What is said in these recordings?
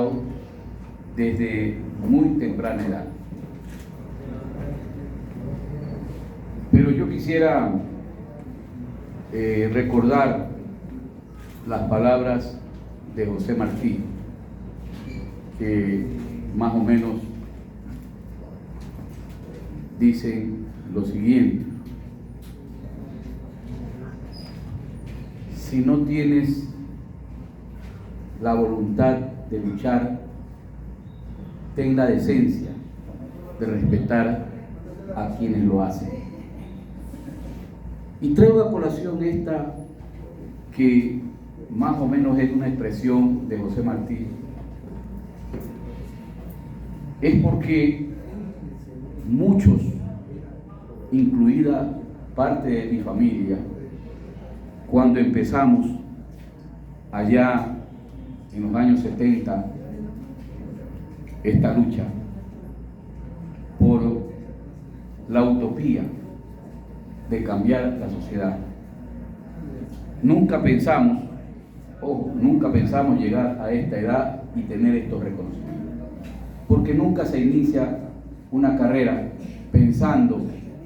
estudiado desde muy temprana edad. Pero yo quisiera recordar las palabras de José Martí, que más o menos dicen lo siguiente: si no tienes la voluntad de luchar, ten la decencia de respetar a quienes lo hacen. Y traigo a colación esta, que más o menos es una expresión de José Martí. Es porque muchos, incluida parte de mi familia, cuando empezamos allá en los años 70 esta lucha por la utopía de cambiar la sociedad, nunca pensamos llegar a esta edad y tener estos reconocimientos, porque nunca se inicia una carrera pensando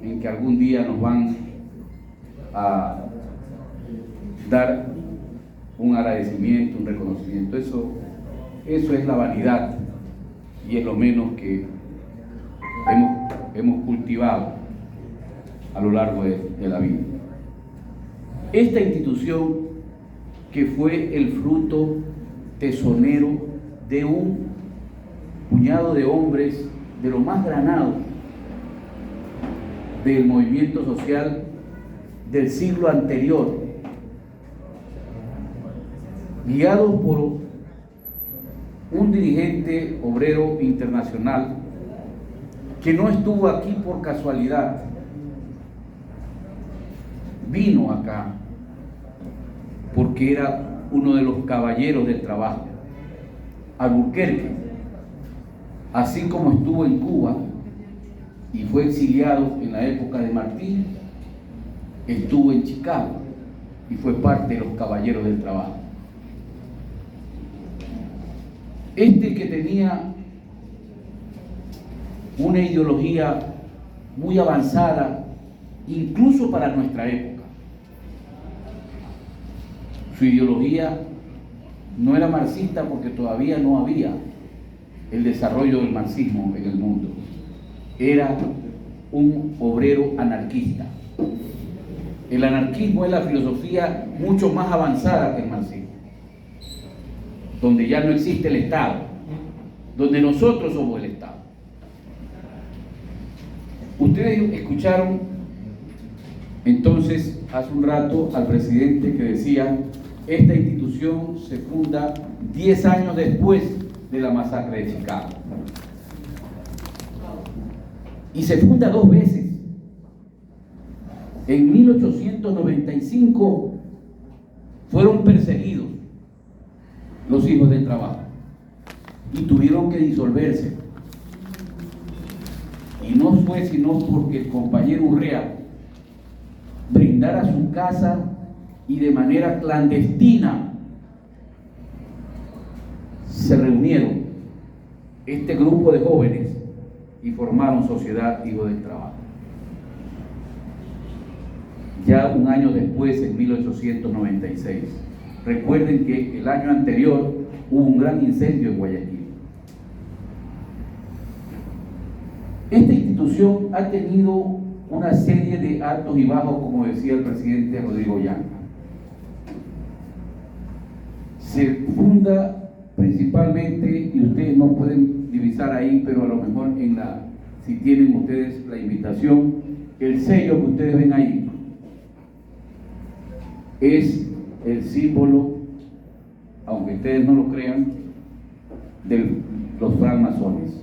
en que algún día nos van a dar un agradecimiento, un reconocimiento. Eso es la vanidad, y es lo menos que hemos cultivado a lo largo de la vida. Esta institución, que fue el fruto tesonero de un puñado de hombres de lo más granado del movimiento social del siglo anterior, guiados por un dirigente obrero internacional que no estuvo aquí por casualidad, vino acá porque era uno de los caballeros del trabajo. Alburquerque, así como estuvo en Cuba y fue exiliado en la época de Martí, estuvo en Chicago y fue parte de los caballeros del trabajo. Este que tenía una ideología muy avanzada, incluso para nuestra época. Su ideología no era marxista porque todavía no había el desarrollo del marxismo en el mundo. Era un obrero anarquista. El anarquismo es la filosofía mucho más avanzada que el marxismo, donde ya no existe el Estado, donde nosotros somos el Estado. Ustedes escucharon entonces hace un rato al presidente que decía: esta institución se funda 10 años después de la masacre de Chicago. Y se funda 2 veces. En 1895 fueron perseguidos los hijos del trabajo y tuvieron que disolverse. Y no fue sino porque el compañero Urrea brindara su casa y de manera clandestina se reunieron este grupo de jóvenes y formaron Sociedad Hijos del Trabajo. Ya un año después, en 1896, recuerden que el año anterior hubo un gran incendio en Guayaquil. Esta institución ha tenido una serie de altos y bajos, como decía el presidente Rodrigo Yanga. Se funda principalmente, y ustedes no pueden divisar ahí, pero a lo mejor si tienen ustedes la invitación, el sello que ustedes ven ahí es el símbolo, aunque ustedes no lo crean, de los francmasones.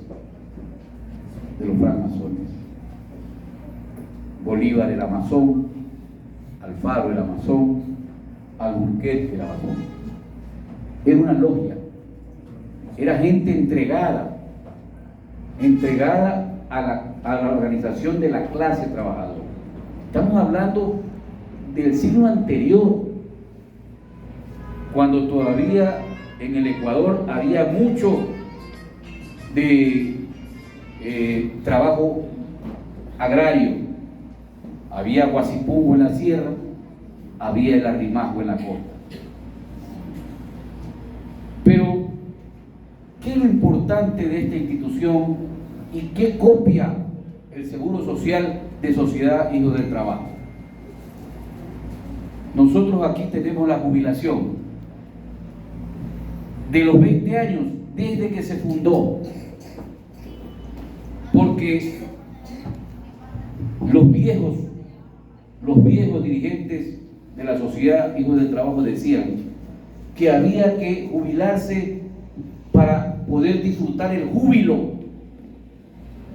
Bolívar era masón, Alfaro era masón, Alburquerque era masón. Era una logia, era gente entregada a la organización de la clase trabajadora. Estamos hablando del siglo anterior, cuando todavía en el Ecuador había mucho de trabajo agrario. Había guasipugo en la sierra, había el arrimazgo en la costa. Pero, ¿qué es lo importante de esta institución y qué copia el Seguro Social de Sociedad Hijos del Trabajo? Nosotros aquí tenemos la jubilación de los 20 años desde que se fundó, porque los viejos dirigentes de la Sociedad Hijos del Trabajo decían que había que jubilarse para poder disfrutar el júbilo,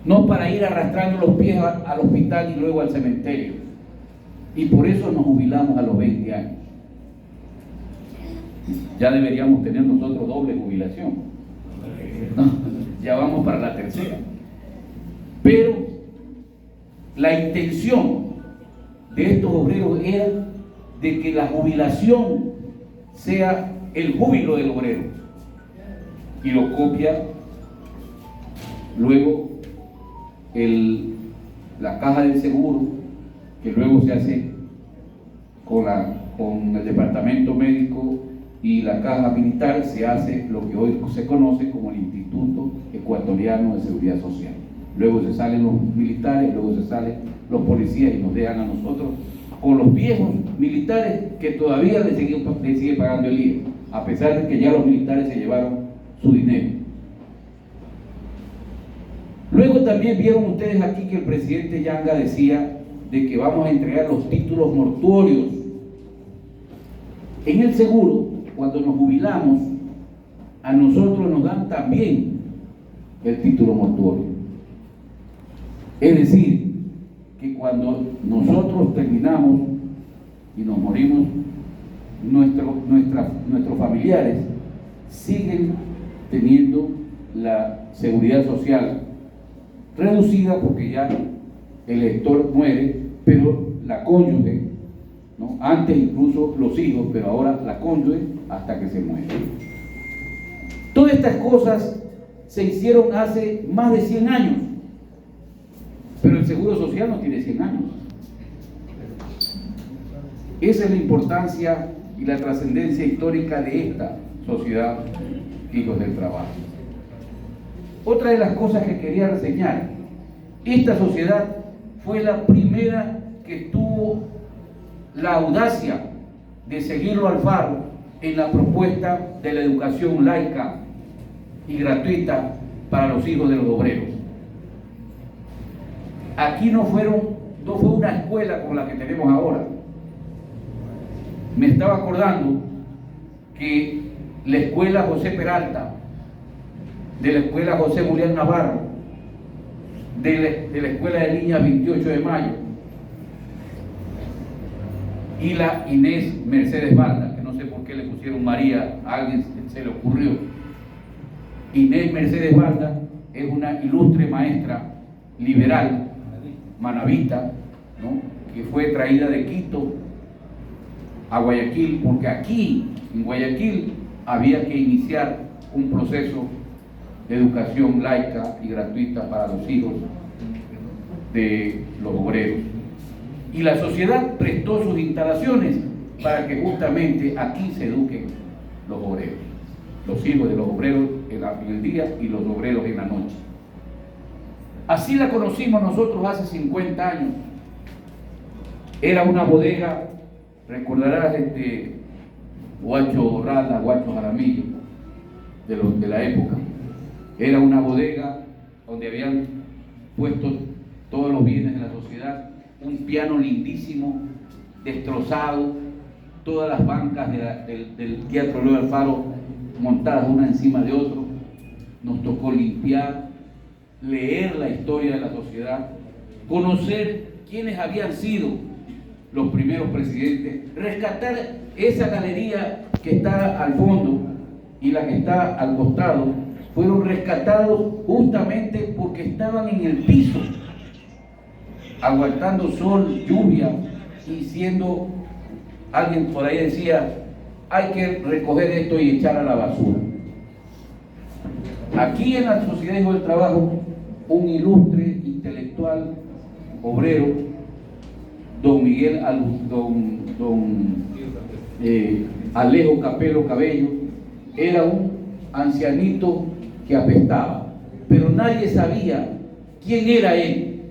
no para ir arrastrando los pies al hospital y luego al cementerio. Y por eso nos jubilamos a los 20 años. Ya deberíamos tener nosotros doble jubilación. No, ya vamos para la tercera. Pero la intención de estos obreros era de que la jubilación sea el júbilo del obrero. Y lo copia luego la caja del seguro, que luego se hace con el departamento médico y la caja militar, se hace lo que hoy se conoce como el Instituto Ecuatoriano de Seguridad Social. Luego se salen los militares, luego se salen los policías y nos dejan a nosotros con los viejos militares que todavía le siguen pagando el IVA, a pesar de que ya los militares se llevaron su dinero. Luego también vieron ustedes aquí que el presidente Yanga decía de que vamos a entregar los títulos mortuorios. En el seguro, cuando nos jubilamos, a nosotros nos dan también el título mortuorio. Es decir, que cuando nosotros terminamos y nos morimos, nuestros familiares siguen teniendo la seguridad social reducida porque ya el gestor muere, pero la cónyuge, ¿no? Antes incluso los hijos, pero ahora la cónyuge hasta que se muere. Todas estas cosas se hicieron hace más de 100 años, pero el Seguro Social no tiene 100 años. Esa es la importancia y la trascendencia histórica de esta sociedad Hijos del Trabajo. Otra de las cosas que quería reseñar, esta sociedad fue la primera que tuvo la audacia de seguirlo al Alfaro en la propuesta de la educación laica y gratuita para los hijos de los obreros. Aquí no fue una escuela como la que tenemos ahora. Me estaba acordando que la escuela José Peralta, de la escuela José Julián Navarro, de la escuela de niñas 28 de mayo, y la Inés Mercedes Balda, que no sé por qué le pusieron María, a alguien se le ocurrió. Inés Mercedes Balda es una ilustre maestra liberal, manabita, ¿no? Que fue traída de Quito a Guayaquil, porque aquí, en Guayaquil, había que iniciar un proceso de educación laica y gratuita para los hijos de los obreros. Y la sociedad prestó sus instalaciones para que justamente aquí se eduquen los obreros, los hijos de los obreros en el día y los obreros en la noche. Así la conocimos nosotros hace 50 años. Era una bodega, recordarás Guacho Rala, Guacho Jaramillo, de la época. Era una bodega donde habían puesto todos los bienes de la sociedad, un piano lindísimo, destrozado, todas las bancas del Teatro Eloy Alfaro montadas una encima de otro. Nos tocó limpiar, leer la historia de la sociedad, conocer quiénes habían sido los primeros presidentes, rescatar esa galería que está al fondo y la que está al costado. Fueron rescatados justamente porque estaban en el piso, aguantando sol, lluvia, y siendo, alguien por ahí decía, hay que recoger esto y echar a la basura. Aquí en la Sociedad Hijos del Trabajo, un ilustre intelectual obrero, Alejo Capelo Cabello, era un ancianito que apestaba, pero nadie sabía quién era él.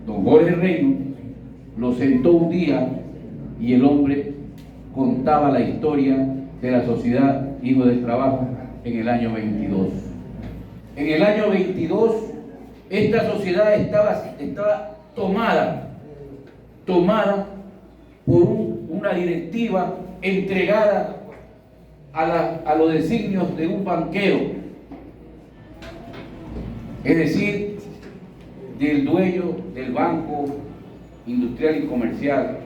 Don Jorge Reynolds lo sentó un día y el hombre contaba la historia de la Sociedad Hijos del Trabajo en el año 22. En el año 22, esta sociedad estaba tomada por una directiva entregada a los designios de un banquero, es decir, del dueño del Banco Industrial y Comercial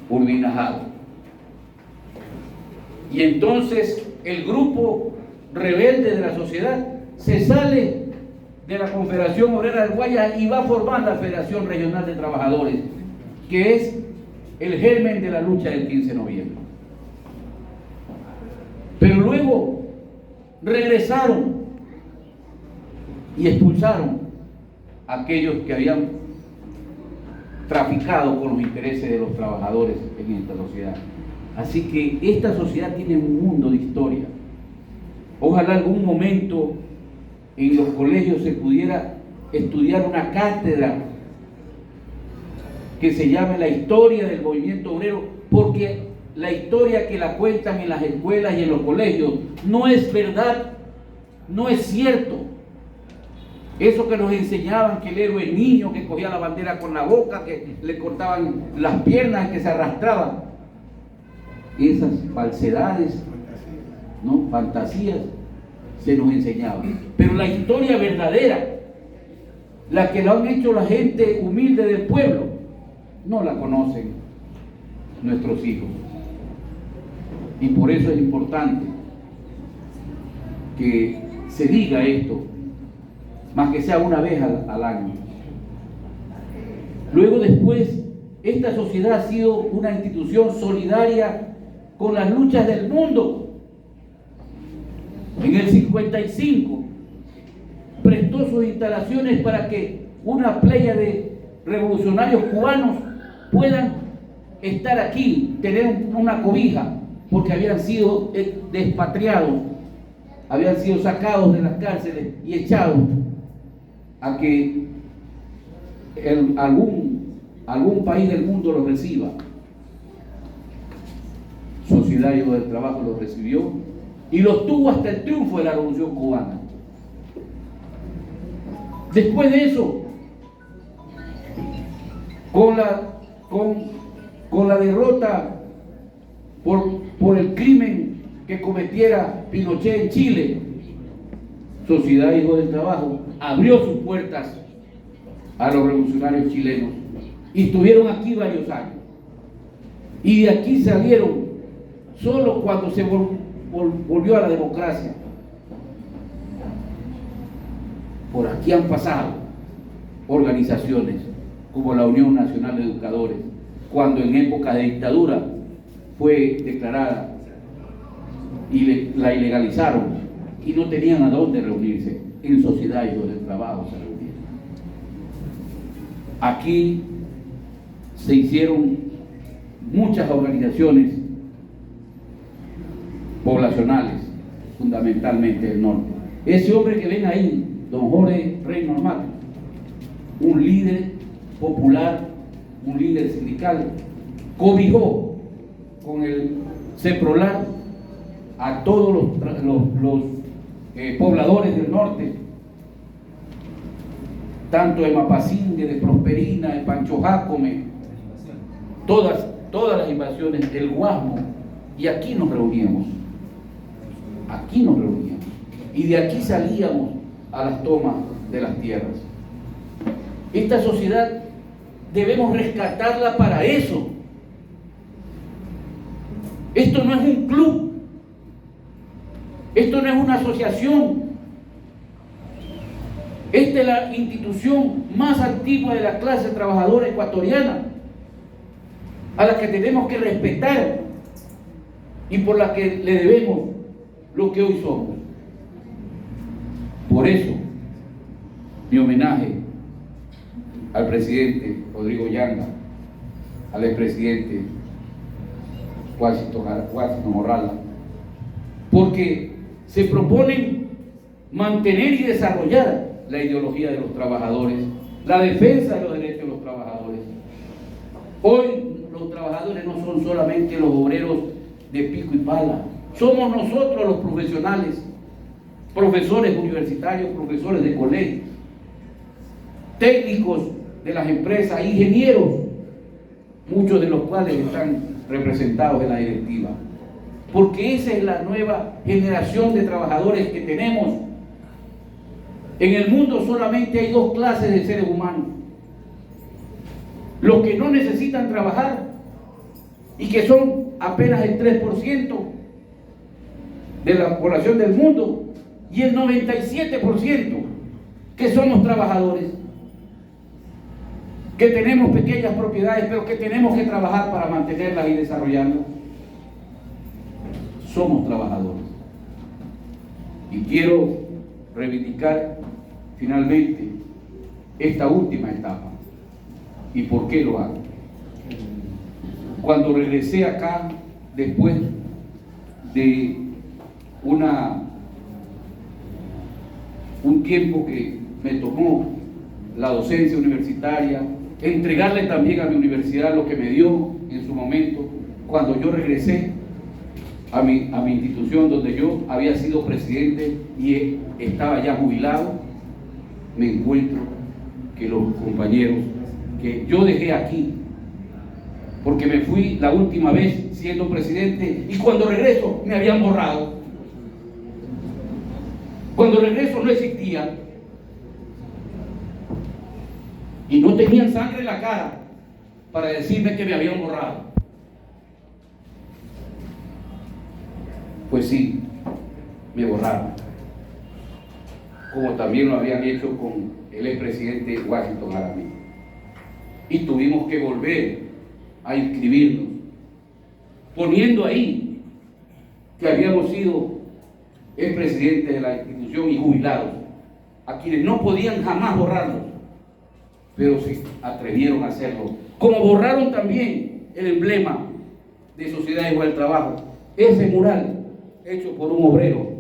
Urbina. Y entonces el grupo rebelde de la sociedad se sale de la Confederación Obrera del Guayas y va a formar la Federación Regional de Trabajadores, que es el germen de la lucha del 15 de noviembre. Pero luego regresaron y expulsaron a aquellos que habían traficado con los intereses de los trabajadores en esta sociedad. Así que esta sociedad tiene un mundo de historia. Ojalá algún momento en los colegios se pudiera estudiar una cátedra que se llame la historia del movimiento obrero, porque la historia que la cuentan en las escuelas y en los colegios no es verdad, no es cierto. Eso que nos enseñaban, que el héroe niño que cogía la bandera con la boca, que le cortaban las piernas, que se arrastraba, esas falsedades, ¿no? Fantasías se nos enseñaban. Pero la historia verdadera, la que la han hecho la gente humilde del pueblo, no la conocen nuestros hijos. Y por eso es importante que se diga esto, más que sea una vez al año. Luego, después, esta sociedad ha sido una institución solidaria con las luchas del mundo. En el 55 prestó sus instalaciones para que una playa de revolucionarios cubanos puedan estar aquí, tener una cobija, porque habían sido despatriados, habían sido sacados de las cárceles y echados a que algún país del mundo los reciba. Sociedad Hijos del Trabajo los recibió y los tuvo hasta el triunfo de la Revolución Cubana. Después de eso, con la derrota por el crimen que cometiera Pinochet en Chile, Sociedad Hijos del Trabajo abrió sus puertas a los revolucionarios chilenos y estuvieron aquí varios años. Y de aquí salieron solo cuando se volvió a la democracia. Por aquí han pasado organizaciones como la Unión Nacional de Educadores, cuando en época de dictadura fue declarada y la ilegalizaron y no tenían a dónde reunirse. En Sociedad Hijos del Trabajo se reunieron. Aquí se hicieron muchas organizaciones poblacionales, fundamentalmente del norte. Ese hombre que ven ahí, don Jorge Reynolds Matos, un líder popular, un líder sindical, cobijó con el CEPROLAR a todos los pobladores del norte, tanto de Mapacingue, de Prosperina, de Pancho Jácome, todas las invasiones del Guasmo, y aquí nos reuníamos, y de aquí salíamos a las tomas de las tierras. Esta sociedad debemos rescatarla para eso. Esto no es un club, esto no es una asociación. Esta es la institución más antigua de la clase trabajadora ecuatoriana. a la que tenemos que respetar y por la que le debemos lo que hoy somos. Por eso, mi homenaje al presidente Rodrigo Yanga, al expresidente Washington Morala, porque se proponen mantener y desarrollar la ideología de los trabajadores, la defensa de los derechos de los trabajadores. Hoy los trabajadores no son solamente los obreros de pico y pala, somos nosotros los profesionales, profesores universitarios, profesores de colegio, técnicos de las empresas, ingenieros, muchos de los cuales están representados en la directiva, porque esa es la nueva generación de trabajadores que tenemos. En el mundo solamente hay dos clases de seres humanos: los que no necesitan trabajar y que son apenas el 3% de la población del mundo, y el 97% que somos trabajadores, que tenemos pequeñas propiedades, pero que tenemos que trabajar para mantenerlas y desarrollarlas. Somos trabajadores. Y quiero reivindicar finalmente esta última etapa. ¿Y por qué lo hago? Cuando regresé acá, después de un tiempo que me tomó la docencia universitaria, entregarle también a mi universidad lo que me dio en su momento, cuando yo regresé a mi institución donde yo había sido presidente y estaba ya jubilado, me encuentro que los compañeros que yo dejé aquí, porque me fui la última vez siendo presidente y cuando regreso me habían borrado. Cuando regreso no existía y no tenían sangre en la cara para decirme que me habían borrado. Pues sí, me borraron, como también lo habían hecho con el expresidente Washington Aramí, y tuvimos que volver a inscribirnos, poniendo ahí que habíamos sido expresidentes de la institución y jubilados, a quienes no podían jamás borrarlos, pero se atrevieron a hacerlo, como borraron también el emblema de Sociedad Igual del Trabajo, ese mural hecho por un obrero,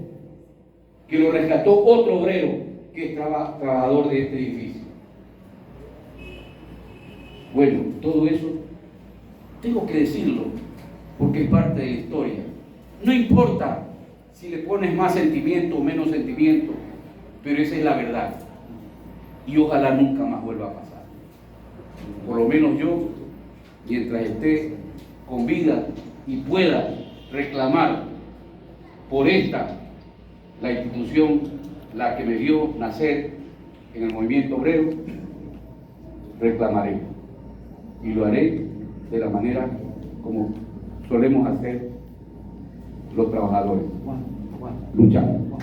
que lo rescató otro obrero que es trabajador de este edificio. Bueno, todo eso tengo que decirlo porque es parte de la historia. No importa si le pones más sentimiento o menos sentimiento, pero esa es la verdad y ojalá nunca más vuelva a pasar. Por lo menos yo, mientras esté con vida y pueda reclamar por esta, la institución, la que me vio nacer en el movimiento obrero, reclamaré y lo haré de la manera como solemos hacer los trabajadores, luchando.